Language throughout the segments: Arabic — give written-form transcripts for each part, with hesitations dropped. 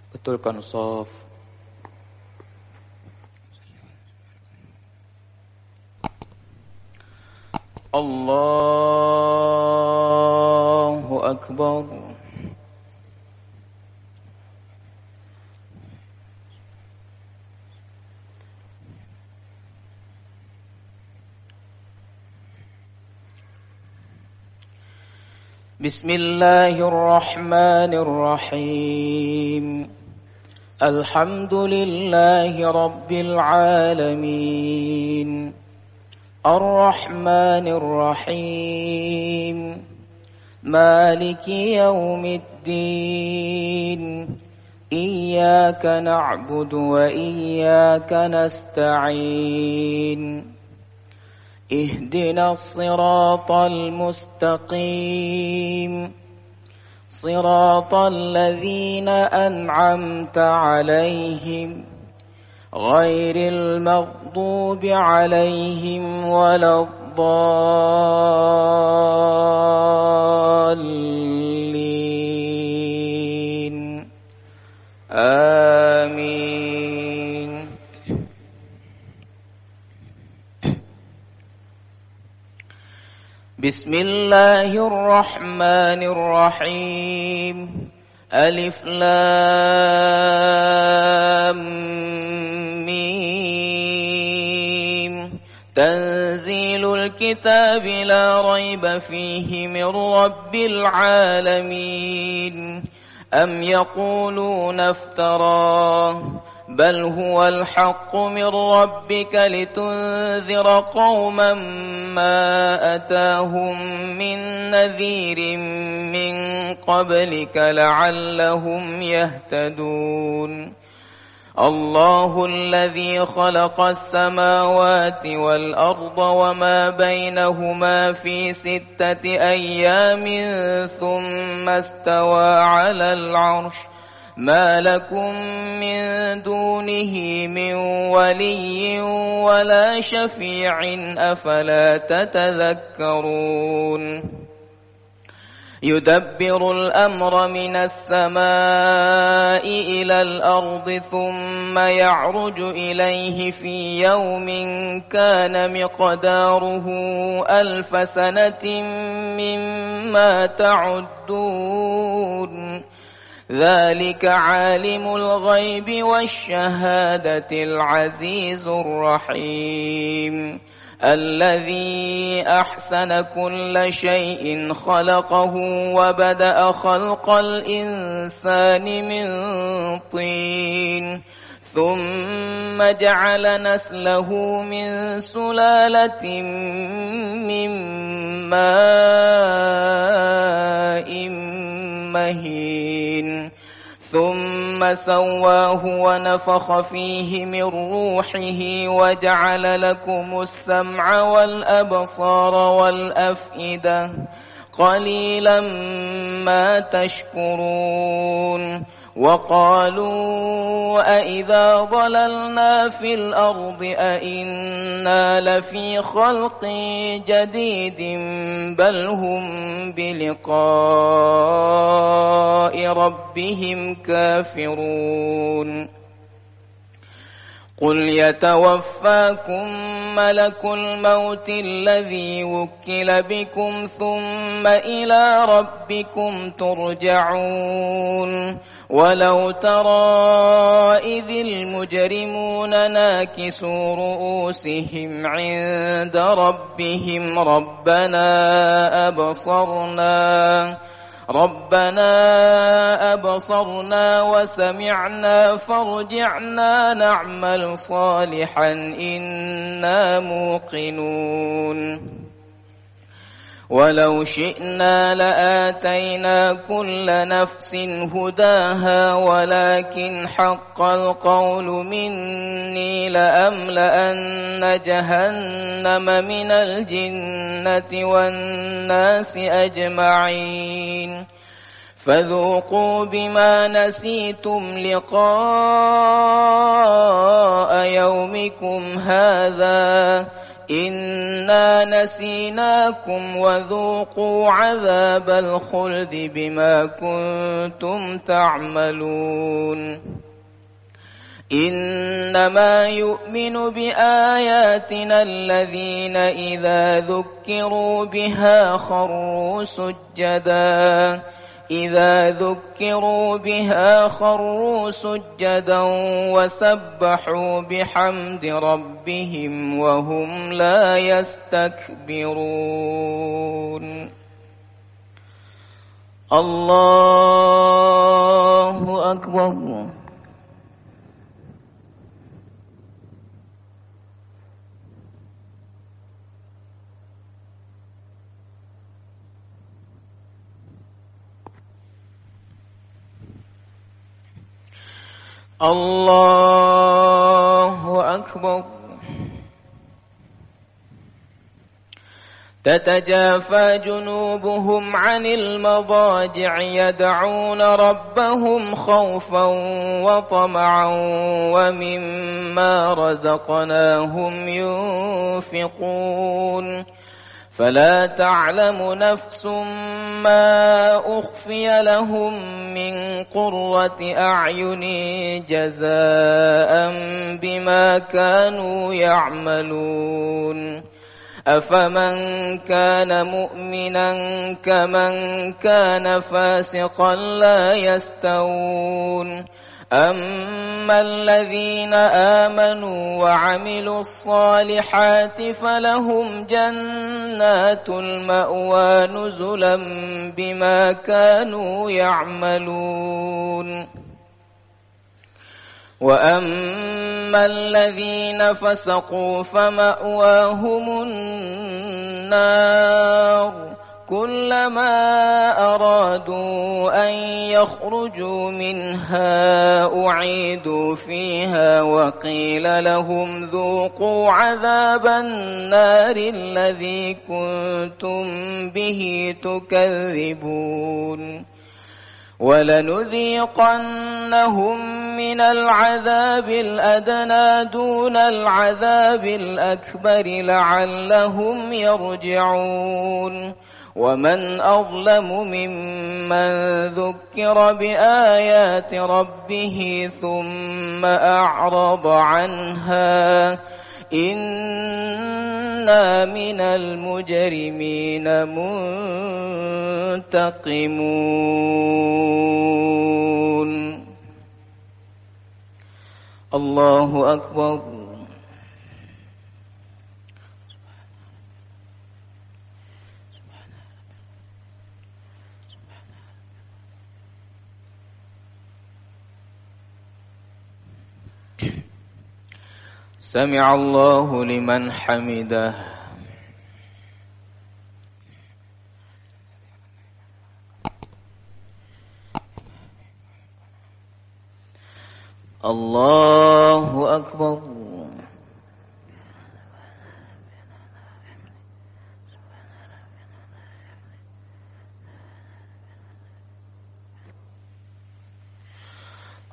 Betulkan shaf. Allahu Akbar. Bismillahirrahmanirrahim. Alhamdulillahi Rabbil Alamin. Ar-Rahmanir-Rahim. Maliki yawmiddin. Iyyaka na'budu wa iyyaka nasta'in. اهدنا الصراط المستقيم صراط الذين أنعمت عليهم غير المغضوب عليهم ولا الضالين آمين. بسم الله الرحمن الرحيم. ألف لام ميم. تنزيل الكتاب لا ريب فيه من رب العالمين. أم يقولون افتراه بل هو الحق من ربك لتنذر قوما ما أتاهم من نذير من قبلك لعلهم يهتدون. الله الذي خلق السماوات والأرض وما بينهما في 6 أيام ثم استوى على العرش. ما لكم من دونه من ولي ولا شفيع أفلا تتذكرون. يدبر الأمر من السماء إلى الأرض ثم يعرج إليه في يوم كان مقداره 1000 سنة مما تعدون. ذلك عالم الغيب والشهادة العزيز الرحيم. الذي أحسن كل شيء خلقه وبدأ خلق الإنسان من طين ثم جعل نسله من سلالة من ماء مهين ثم سواه ونفخ فيه من روحه وجعل لكم السمع والأبصار والأفئدة قليلا ما تشكرون. وقالوا أئذا ضللنا في الأرض أئنا لفي خلق جديد بل هم بلقاء ربهم كافرون. قل يتوفاكم ملك الموت الذي وكل بكم ثم إلى ربكم ترجعون. ولو ترى إذ المجرمون ناكسوا رؤوسهم عند ربهم ربنا أبصرنا وسمعنا فارجعنا نعمل صالحا إنا موقنون. ولو شئنا لآتينا كل نفس هداها ولكن حق القول مني لأملأن جهنم من الجنة والناس أجمعين. فذوقوا بما نسيتم لقاء يومكم هذا إنا نسيناكم وذوقوا عذاب الخلد بما كنتم تعملون إنما يؤمن بآياتنا الذين إذا ذكروا بها خروا سجدا وسبحوا بحمد ربهم وهم لا يستكبرون الله أكبر الله أكبر تتجافى جنوبهم عن المضاجع يدعون ربهم خوفا وطمعا ومما رزقناهم ينفقون فلا تعلم نفس ما أخفي لهم من قرة أعين جزاء بما كانوا يعملون أفمن كان مؤمنا كمن كان فاسقا لا يستوون أما الذين آمنوا وعملوا الصالحات فلهم جنات المأوى نزلا بما كانوا يعملون وأما الذين فسقوا فمأواهم النار كلما أرادوا أن يخرجوا منها أعيدوا فيها وقيل لهم ذوقوا عذاب النار الذي كنتم به تكذبون ولنذيقنهم من العذاب الأدنى دون العذاب الأكبر لعلهم يرجعون ومن أظلم ممن ذكر بآيات ربه ثم أعرض عنها إنا من المجرمين منتقمون الله أكبر سمع الله لمن حمده الله أكبر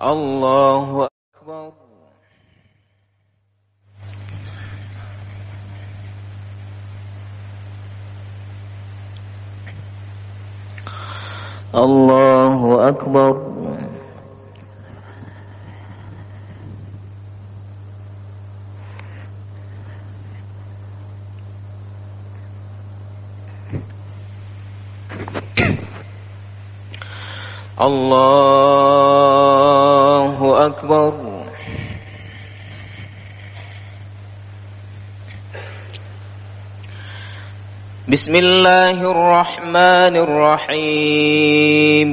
الله أكبر الله أكبر الله أكبر بسم الله الرحمن الرحيم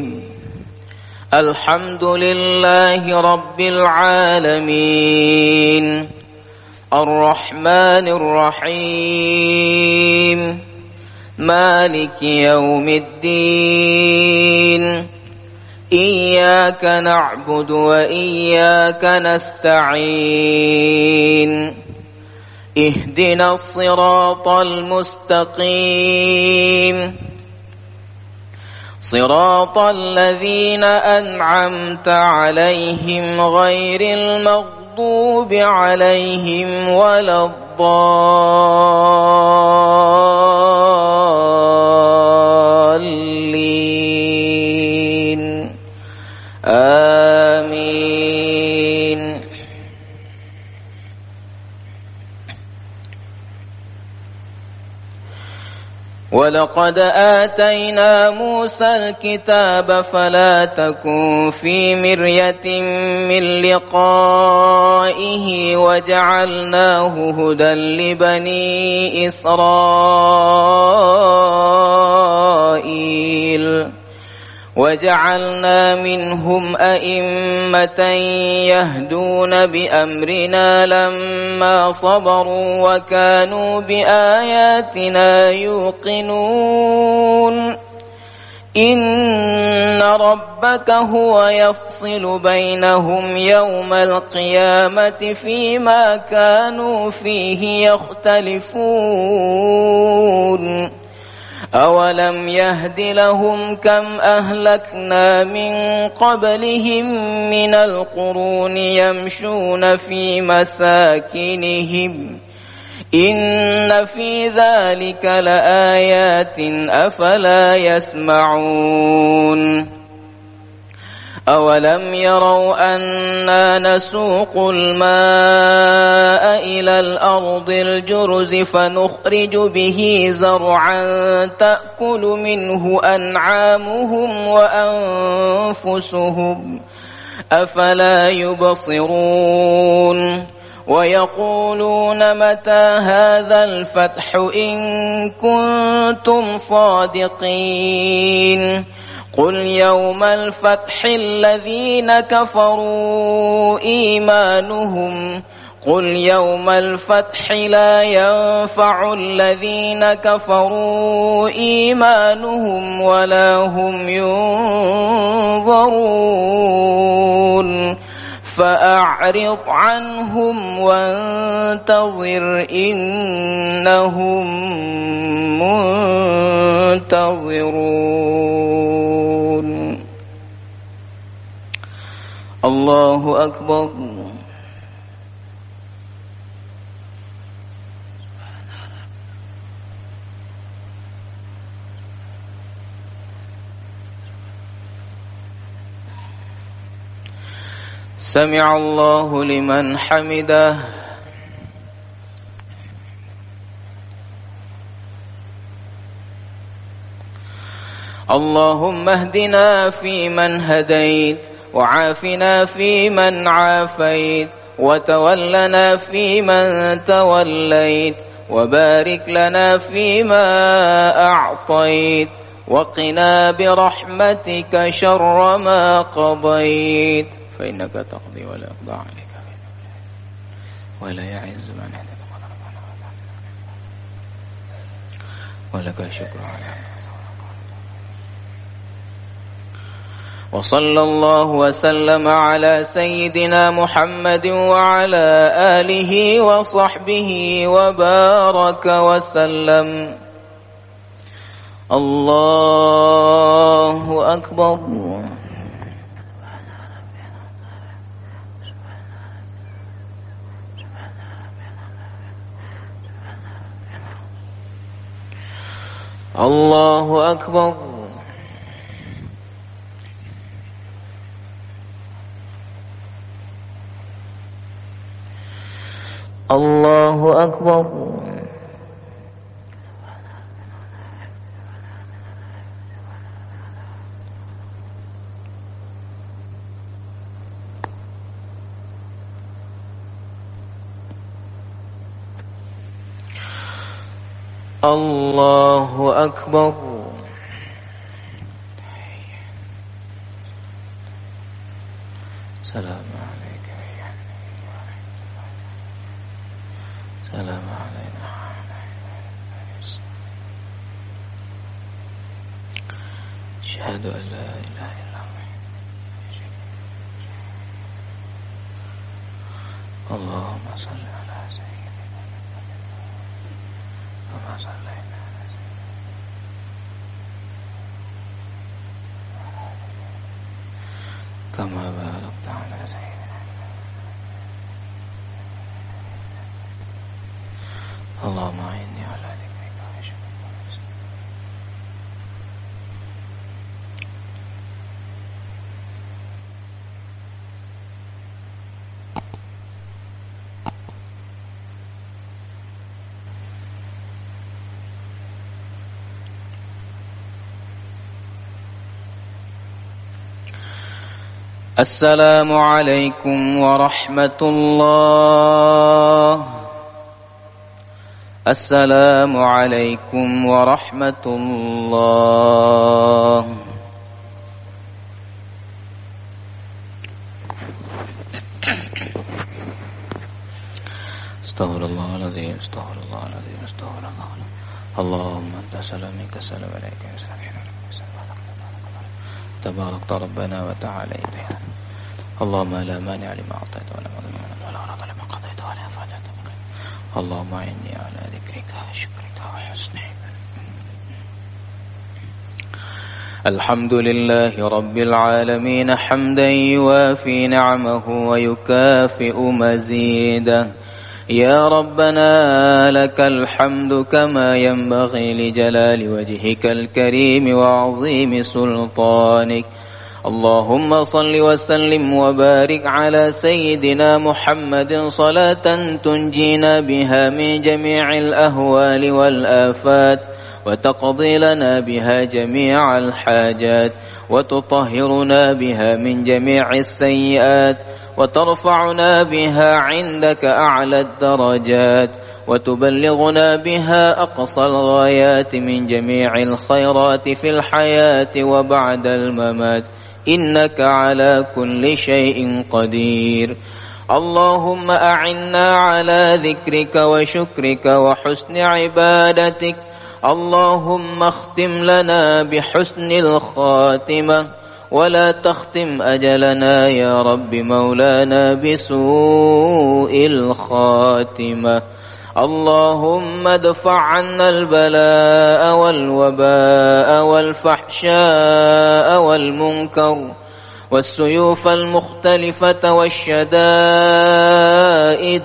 الحمد لله رب العالمين الرحمن الرحيم مالك يوم الدين إياك نعبد وإياك نستعين اهدنا الصراط المستقيم صراط الذين أنعمت عليهم غير المغضوب المغضوب عليهم ولا الضالين آمين. ولقد آتينا موسى الكتاب فلا تكن في مرية من لقائه وجعلناه هدى لبني إسرائيل وجعلنا منهم أئمة يهدون بأمرنا لما صبروا وكانوا بآياتنا يوقنون. إن ربك هو يفصل بينهم يوم القيامة فيما كانوا فيه يختلفون. أولم يهد لهم كم أهلكنا من قبلهم من القرون يمشون في مساكنهم إن في ذلك لآيات أفلا يسمعون. أولم يروا أنا نسوق الماء إلى الأرض الجرز فنخرج به زرعا تأكل منه أنعامهم وأنفسهم أفلا يبصرون. ويقولون متى هذا الفتح إن كنتم صادقين. قل يوم الفتح الذين كفروا إيمانهم قل يوم الفتح لا ينفع الذين كفروا إيمانهم ولا هم ينظرون. فأعرض عنهم وانتظر إنهم منتظرون. الله أكبر. سمع الله لمن حمده. اللهم اهدنا فيمن هديت وعافنا فيمن عافيت وتولنا فيمن توليت وبارك لنا فيما أعطيت وقنا برحمتك شر ما قضيت فإنك تقضي ولا يقضى عليك ولا يعز من عندك ولك الشكر على. وصلى الله وسلم على سيدنا محمد وعلى آله وصحبه وبارك وسلم. الله أكبر. الله أكبر. الله أكبر. الله أكبر. سلام عليك سلام علينا. أشهد أن لا إله إلا الله. اللهم صل على سيدنا كما صلينا كما باركت على سيدنا اللهم أعني على ذكرك وشكرك وحسن السلام عليكم ورحمة الله. السلام عليكم ورحمة الله. استغفر الله العظيم استغفر الله العظيم استغفر الله العظيم. اللهم أنت سلام منك السلام عليك يا سلام تبارك ربنا وتعالى. اللهم لا مانع لما أعطيت ولا مضي ولا رد لما قضيت ولا فعلت. اللهم أعني على ذكرك وشكرك وحسن عبادتك. الحمد لله رب العالمين حمدا يوافي نعمه ويكافئ مزيده. يا ربنا لك الحمد كما ينبغي لجلال وجهك الكريم وعظيم سلطانك. اللهم صل وسلم وبارك على سيدنا محمد صلاة تنجينا بها من جميع الأهوال والآفات وتقضي لنا بها جميع الحاجات وتطهرنا بها من جميع السيئات وترفعنا بها عندك أعلى الدرجات وتبلغنا بها أقصى الغايات من جميع الخيرات في الحياة وبعد الممات إنك على كل شيء قدير. اللهم أعنا على ذكرك وشكرك وحسن عبادتك. اللهم اختم لنا بحسن الخاتمة ولا تختم أجلنا يا رب مولانا بسوء الخاتمة. اللهم ادفع عنا البلاء والوباء والفحشاء والمنكر والسيوف المختلفة والشدائد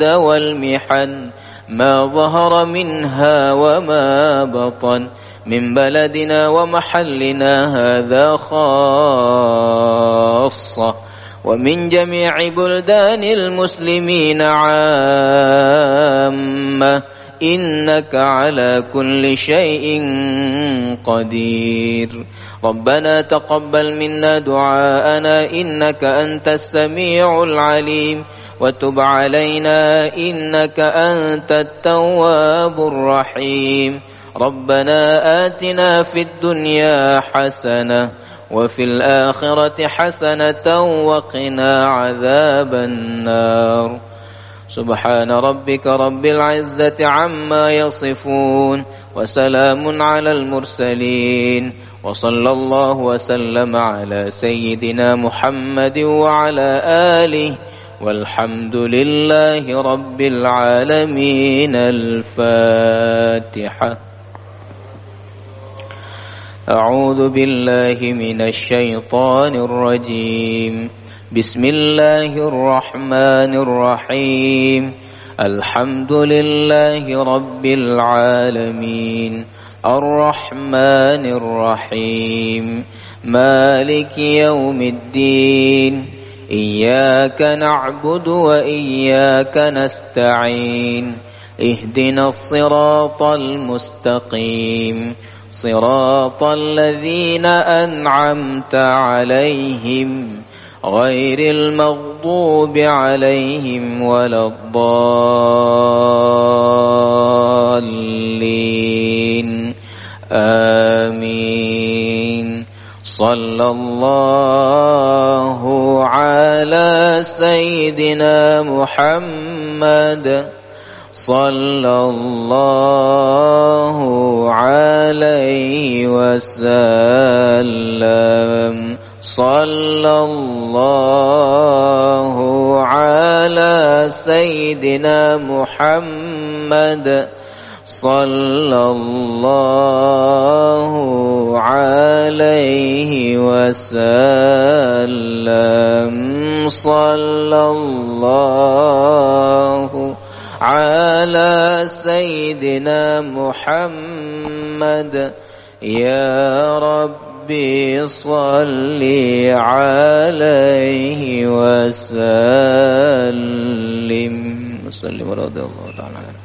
والمحن ما ظهر منها وما بطن من بلدنا ومحلنا هذا خاصة ومن جميع بلدان المسلمين عامة إنك على كل شيء قدير. ربنا تقبل منا دعاءنا إنك أنت السميع العليم وتب علينا إنك أنت التواب الرحيم. ربنا آتنا في الدنيا حسنة وفي الآخرة حسنة وقنا عذاب النار. سبحان ربك رب العزة عما يصفون وسلام على المرسلين وصلى الله وسلم على سيدنا محمد وعلى آله والحمد لله رب العالمين. الفاتحة. أعوذ بالله من الشيطان الرجيم. بسم الله الرحمن الرحيم. الحمد لله رب العالمين الرحمن الرحيم مالك يوم الدين. إياك نعبد وإياك نستعين. اهدنا الصراط المستقيم صراط الذين أنعمت عليهم غير المغضوب عليهم ولا الضالين. آمين. صلى الله على سيدنا محمد صلى الله عليه وسلم. صلى الله على سيدنا محمد صلى الله عليه وسلم. صلى الله على سيدنا محمد يا ربي صل عليه وسلم رضي الله تعالى عنه.